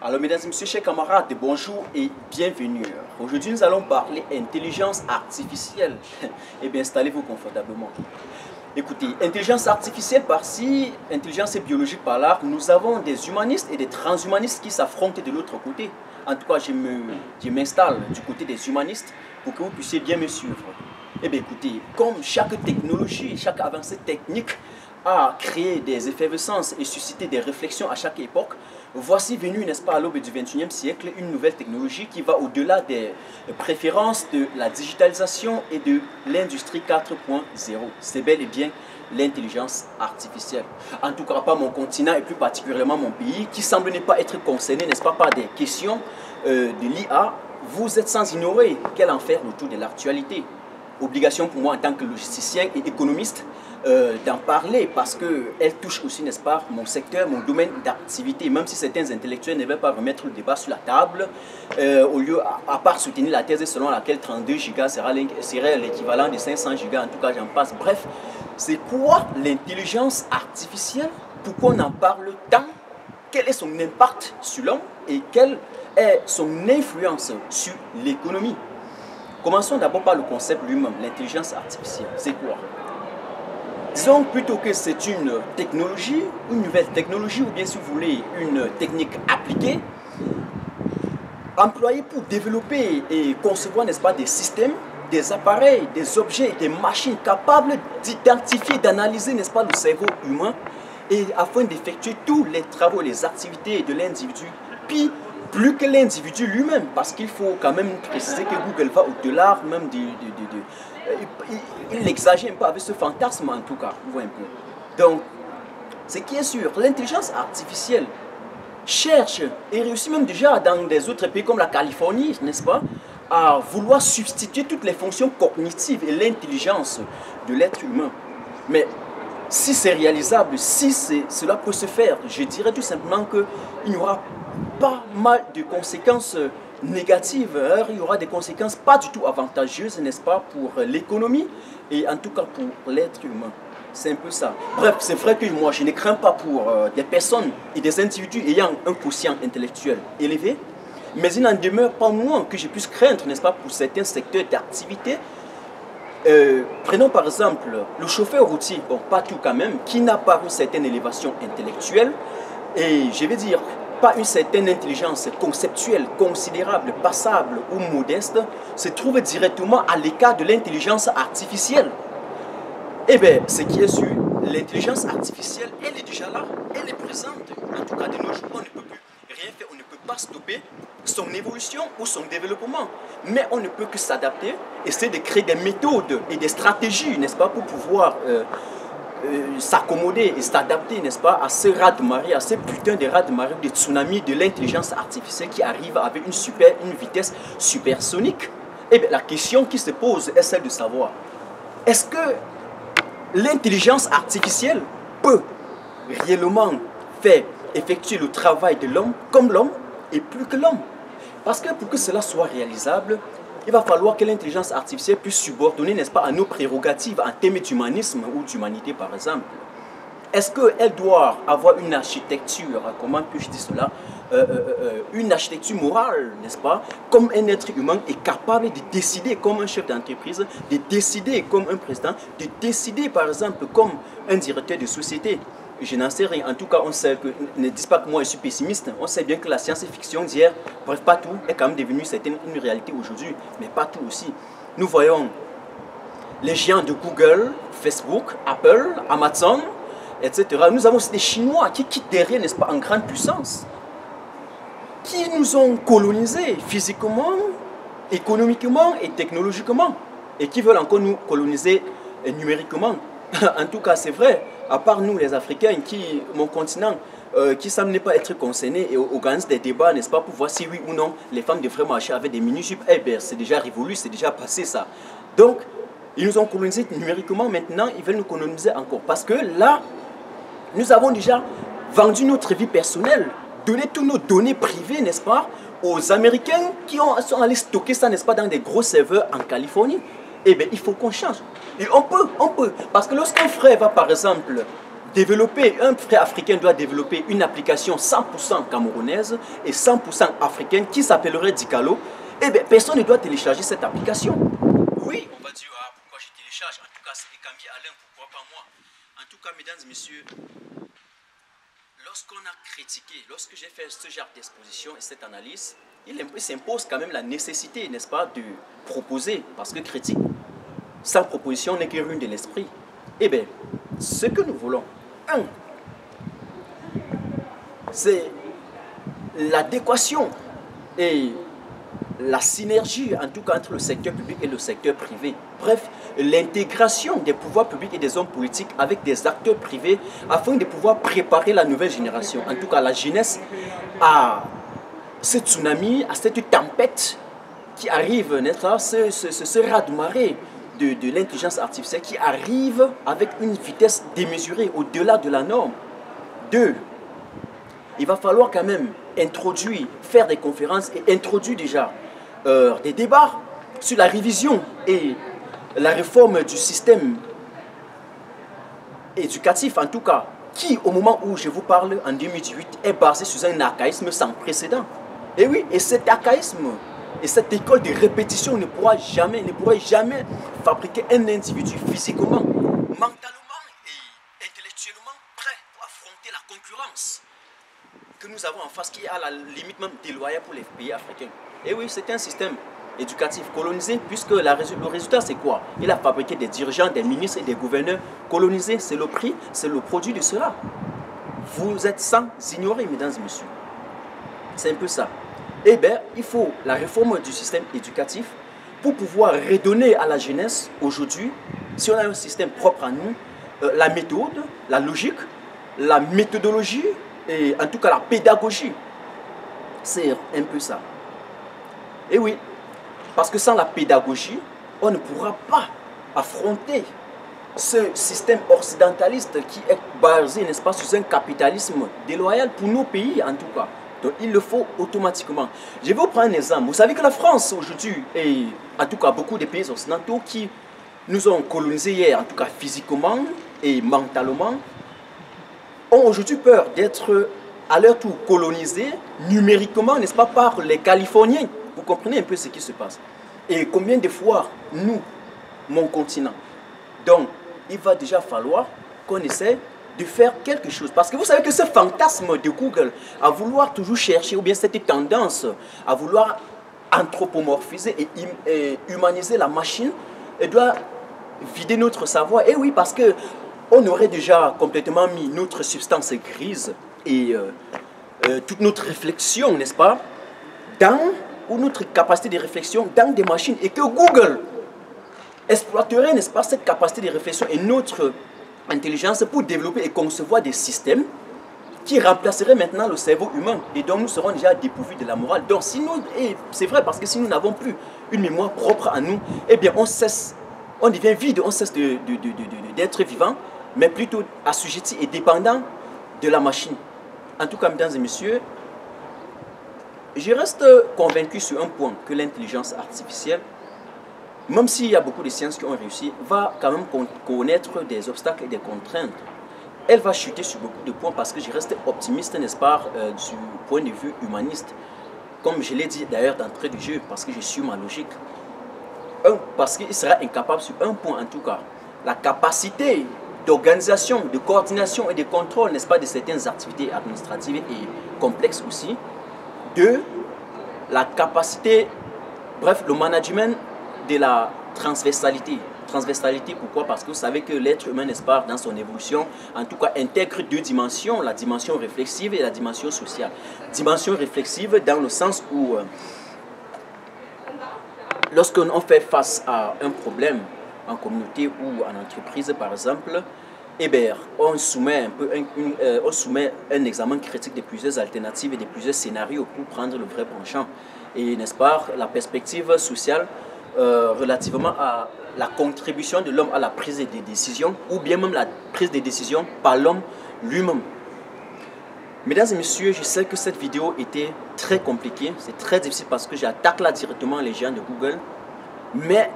Alors, mesdames et messieurs, chers camarades, bonjour et bienvenue. Aujourd'hui, nous allons parler intelligence artificielle. Eh bien, installez-vous confortablement. Écoutez, intelligence artificielle par-ci, intelligence biologique par-là, nous avons des humanistes et des transhumanistes qui s'affrontent de l'autre côté. En tout cas, je m'installe du côté des humanistes pour que vous puissiez bien me suivre. Eh bien, écoutez, comme chaque technologie, chaque avancée technique a créé des effervescences et suscité des réflexions à chaque époque, voici venu, n'est-ce pas, à l'aube du XXIe siècle, une nouvelle technologie qui va au-delà des préférences de la digitalisation et de l'industrie 4.0. C'est bel et bien l'intelligence artificielle. En tout cas, pas mon continent et plus particulièrement mon pays, qui semble ne pas être concerné, n'est-ce pas, par des questions de l'IA. Vous êtes sans ignorer quel enfer autour de l'actualité. Obligation pour moi en tant que logisticien et économiste d'en parler parce qu'elle touche aussi, n'est-ce pas, mon secteur, mon domaine d'activité. Même si certains intellectuels ne veulent pas remettre le débat sur la table, au lieu, à part soutenir la thèse selon laquelle 32 gigas serait l'équivalent de 500 gigas, en tout cas j'en passe. Bref, c'est quoi l'intelligence artificielle? Pourquoi on en parle tant? Quel est son impact sur l'homme et quelle est son influence sur l'économie? Commençons d'abord par le concept lui-même, l'intelligence artificielle. C'est quoi? Disons plutôt que c'est une technologie, une nouvelle technologie, ou bien si vous voulez, une technique appliquée, employée pour développer et concevoir, n'est-ce pas, des systèmes, des appareils, des objets, des machines capables d'identifier, d'analyser, n'est-ce pas, le cerveau humain, et afin d'effectuer tous les travaux, les activités de l'individu, puis plus que l'individu lui-même, parce qu'il faut quand même préciser que Google va au-delà même il exagère un peu avec ce fantasme en tout cas, vous voyez un peu. Donc, ce qui est sûr, l'intelligence artificielle cherche et réussit même déjà dans des autres pays comme la Californie, n'est-ce pas, à vouloir substituer toutes les fonctions cognitives et l'intelligence de l'être humain. Mais si c'est réalisable, si cela peut se faire, je dirais tout simplement qu'il y aura pas mal de conséquences négatives, hein. Il y aura des conséquences pas du tout avantageuses, n'est-ce pas, pour l'économie et en tout cas pour l'être humain. C'est un peu ça. Bref, c'est vrai que moi je ne crains pas pour des personnes et des individus ayant un quotient intellectuel élevé, mais il n'en demeure pas moins que je puisse craindre, n'est-ce pas, pour certains secteurs d'activité. Prenons par exemple le chauffeur routier, bon pas tout quand même, qui n'a pas une certaine élévation intellectuelle et je vais dire pas une certaine intelligence conceptuelle, considérable, passable ou modeste, se trouve directement à l'écart de l'intelligence artificielle. Eh bien, ce qui est sûr, l'intelligence artificielle, elle est déjà là, elle est présente. En tout cas, de nos jours, on ne peut plus rien faire, on ne peut pas stopper son évolution ou son développement. Mais on ne peut que s'adapter, essayer de créer des méthodes et des stratégies, n'est-ce pas, pour pouvoir s'accommoder et s'adapter, n'est-ce pas, à ce raz-de-marée, à ces putains de raz-de-marée, de tsunami de l'intelligence artificielle qui arrive avec une vitesse supersonique. Et bien, la question qui se pose est celle de savoir, est-ce que l'intelligence artificielle peut réellement faire effectuer le travail de l'homme comme l'homme et plus que l'homme? Parce que pour que cela soit réalisable, il va falloir que l'intelligence artificielle puisse subordonner, n'est-ce pas, à nos prérogatives en termes d'humanisme ou d'humanité, par exemple. Est-ce qu'elle doit avoir une architecture, comment puis-je dire cela, une architecture morale, n'est-ce pas, comme un être humain est capable de décider comme un chef d'entreprise, de décider comme un président, de décider, par exemple, comme un directeur de société? Je n'en sais rien. En tout cas, on sait que, ne dis pas que moi je suis pessimiste, on sait bien que la science-fiction d'hier, bref, pas tout, est quand même devenue une réalité aujourd'hui, mais pas tout aussi. Nous voyons les géants de Google, Facebook, Apple, Amazon, etc. Nous avons aussi des Chinois qui quittent derrière, n'est-ce pas, en grande puissance, qui nous ont colonisés physiquement, économiquement et technologiquement, et qui veulent encore nous coloniser numériquement. En tout cas, c'est vrai, à part nous les Africains, mon continent, qui semble ne pas être concerné et organise des débats, n'est-ce pas, pour voir si oui ou non les femmes devraient marcher avec des mini-jupes. Eh bien, c'est déjà révolu, c'est déjà passé ça. Donc, ils nous ont colonisés numériquement, maintenant ils veulent nous coloniser encore. Parce que là, nous avons déjà vendu notre vie personnelle, donné toutes nos données privées, n'est-ce pas, aux Américains qui sont allés stocker ça, n'est-ce pas, dans des gros serveurs en Californie. Eh bien, il faut qu'on change. Et on peut. Parce que lorsqu'un frère va, par exemple, développer, un frère africain doit développer une application 100% camerounaise et 100% africaine qui s'appellerait Dicalo, eh bien, personne ne doit télécharger cette application. Oui, on va dire, ah, pourquoi je télécharge? En tout cas, c'est Ekambi Alain, pourquoi pas moi? En tout cas, mesdames et messieurs, lorsqu'on a critiqué, lorsque j'ai fait ce genre d'exposition et cette analyse, il s'impose quand même la nécessité, n'est-ce pas, de proposer, parce que critique, sans proposition n'est que ruine de l'esprit. Eh bien, ce que nous voulons, un, c'est l'adéquation et la synergie, en tout cas entre le secteur public et le secteur privé. Bref, l'intégration des pouvoirs publics et des hommes politiques avec des acteurs privés afin de pouvoir préparer la nouvelle génération, en tout cas la jeunesse, à ce tsunami, à cette tempête qui arrive, n'est-ce pas, ce raz-de-marée de l'intelligence artificielle qui arrive avec une vitesse démesurée, au-delà de la norme. Deux, il va falloir quand même introduire, faire des conférences et introduire déjà des débats sur la révision et la réforme du système éducatif, en tout cas, qui, au moment où je vous parle, en 2018, est basé sur un archaïsme sans précédent. Et oui, et cet archaïsme et cette école de répétition ne pourra jamais fabriquer un individu physiquement, mentalement et intellectuellement prêt pour affronter la concurrence que nous avons en face, qui est à la limite même déloyale pour les pays africains. Et oui, c'est un système éducatif colonisé, puisque le résultat c'est quoi? Il a fabriqué des dirigeants, des ministres et des gouverneurs colonisés. C'est le prix, c'est le produit de cela. Vous êtes sans ignorer, mesdames et messieurs. C'est un peu ça. Eh bien, il faut la réforme du système éducatif pour pouvoir redonner à la jeunesse aujourd'hui, si on a un système propre à nous, la méthode, la logique, la méthodologie et en tout cas la pédagogie. C'est un peu ça. Et oui, parce que sans la pédagogie, on ne pourra pas affronter ce système occidentaliste qui est basé, n'est-ce pas, sur un capitalisme déloyal pour nos pays en tout cas. Donc il le faut automatiquement. Je vais vous prendre un exemple. Vous savez que la France aujourd'hui, et en tout cas beaucoup de pays occidentaux qui nous ont colonisés hier, en tout cas physiquement et mentalement, ont aujourd'hui peur d'être à leur tour colonisés numériquement, n'est-ce pas, par les Californiens. Vous comprenez un peu ce qui se passe. Et combien de fois, nous, mon continent. Donc, il va déjà falloir qu'on essaie de faire quelque chose. Parce que vous savez que ce fantasme de Google, à vouloir toujours chercher, ou bien cette tendance à vouloir anthropomorphiser et humaniser la machine, elle doit vider notre savoir. Et oui, parce que on aurait déjà complètement mis notre substance grise et toute notre réflexion, n'est-ce pas, ou notre capacité de réflexion dans des machines, et que Google exploiterait, n'est-ce pas, cette capacité de réflexion et notre intelligence pour développer et concevoir des systèmes qui remplaceraient maintenant le cerveau humain, et donc nous serons déjà dépourvus de la morale. Donc si nous, et c'est vrai, parce que si nous n'avons plus une mémoire propre à nous, eh bien on devient vide, on cesse d'être vivant, mais plutôt assujetti et dépendant de la machine. En tout cas, mesdames et messieurs, je reste convaincu sur un point, que l'intelligence artificielle, même s'il y a beaucoup de sciences qui ont réussi, va quand même connaître des obstacles et des contraintes. Elle va chuter sur beaucoup de points parce que je reste optimiste, n'est-ce pas, du point de vue humaniste. Comme je l'ai dit d'ailleurs d'entrée du jeu, parce que je suis ma logique. Parce qu'il sera incapable sur un point en tout cas. La capacité d'organisation, de coordination et de contrôle, n'est-ce pas, de certaines activités administratives et complexes aussi. Deux, la capacité, bref, le management de la transversalité. Transversalité, pourquoi? Parce que vous savez que l'être humain, n'est-ce pas, dans son évolution, en tout cas, intègre deux dimensions, la dimension réflexive et la dimension sociale. Dimension réflexive dans le sens où, lorsqu'on fait face à un problème en communauté ou en entreprise, par exemple, eh bien, on soumet un examen critique de plusieurs alternatives et de plusieurs scénarios pour prendre le vrai penchant. Et, n'est-ce pas, la perspective sociale relativement à la contribution de l'homme à la prise des décisions, ou bien même la prise des décisions par l'homme lui-même. Mesdames et messieurs, je sais que cette vidéo était très compliquée, c'est très difficile parce que j'attaque là directement les gens de Google, mais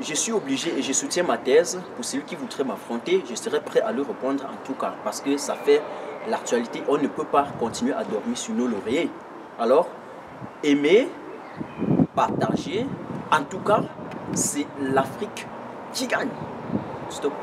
je suis obligé et je soutiens ma thèse. Pour celui qui voudrait m'affronter, je serai prêt à lui répondre en tout cas. Parce que ça fait l'actualité. On ne peut pas continuer à dormir sur nos lauriers. Alors, aimer, partager. En tout cas, c'est l'Afrique qui gagne. Stop.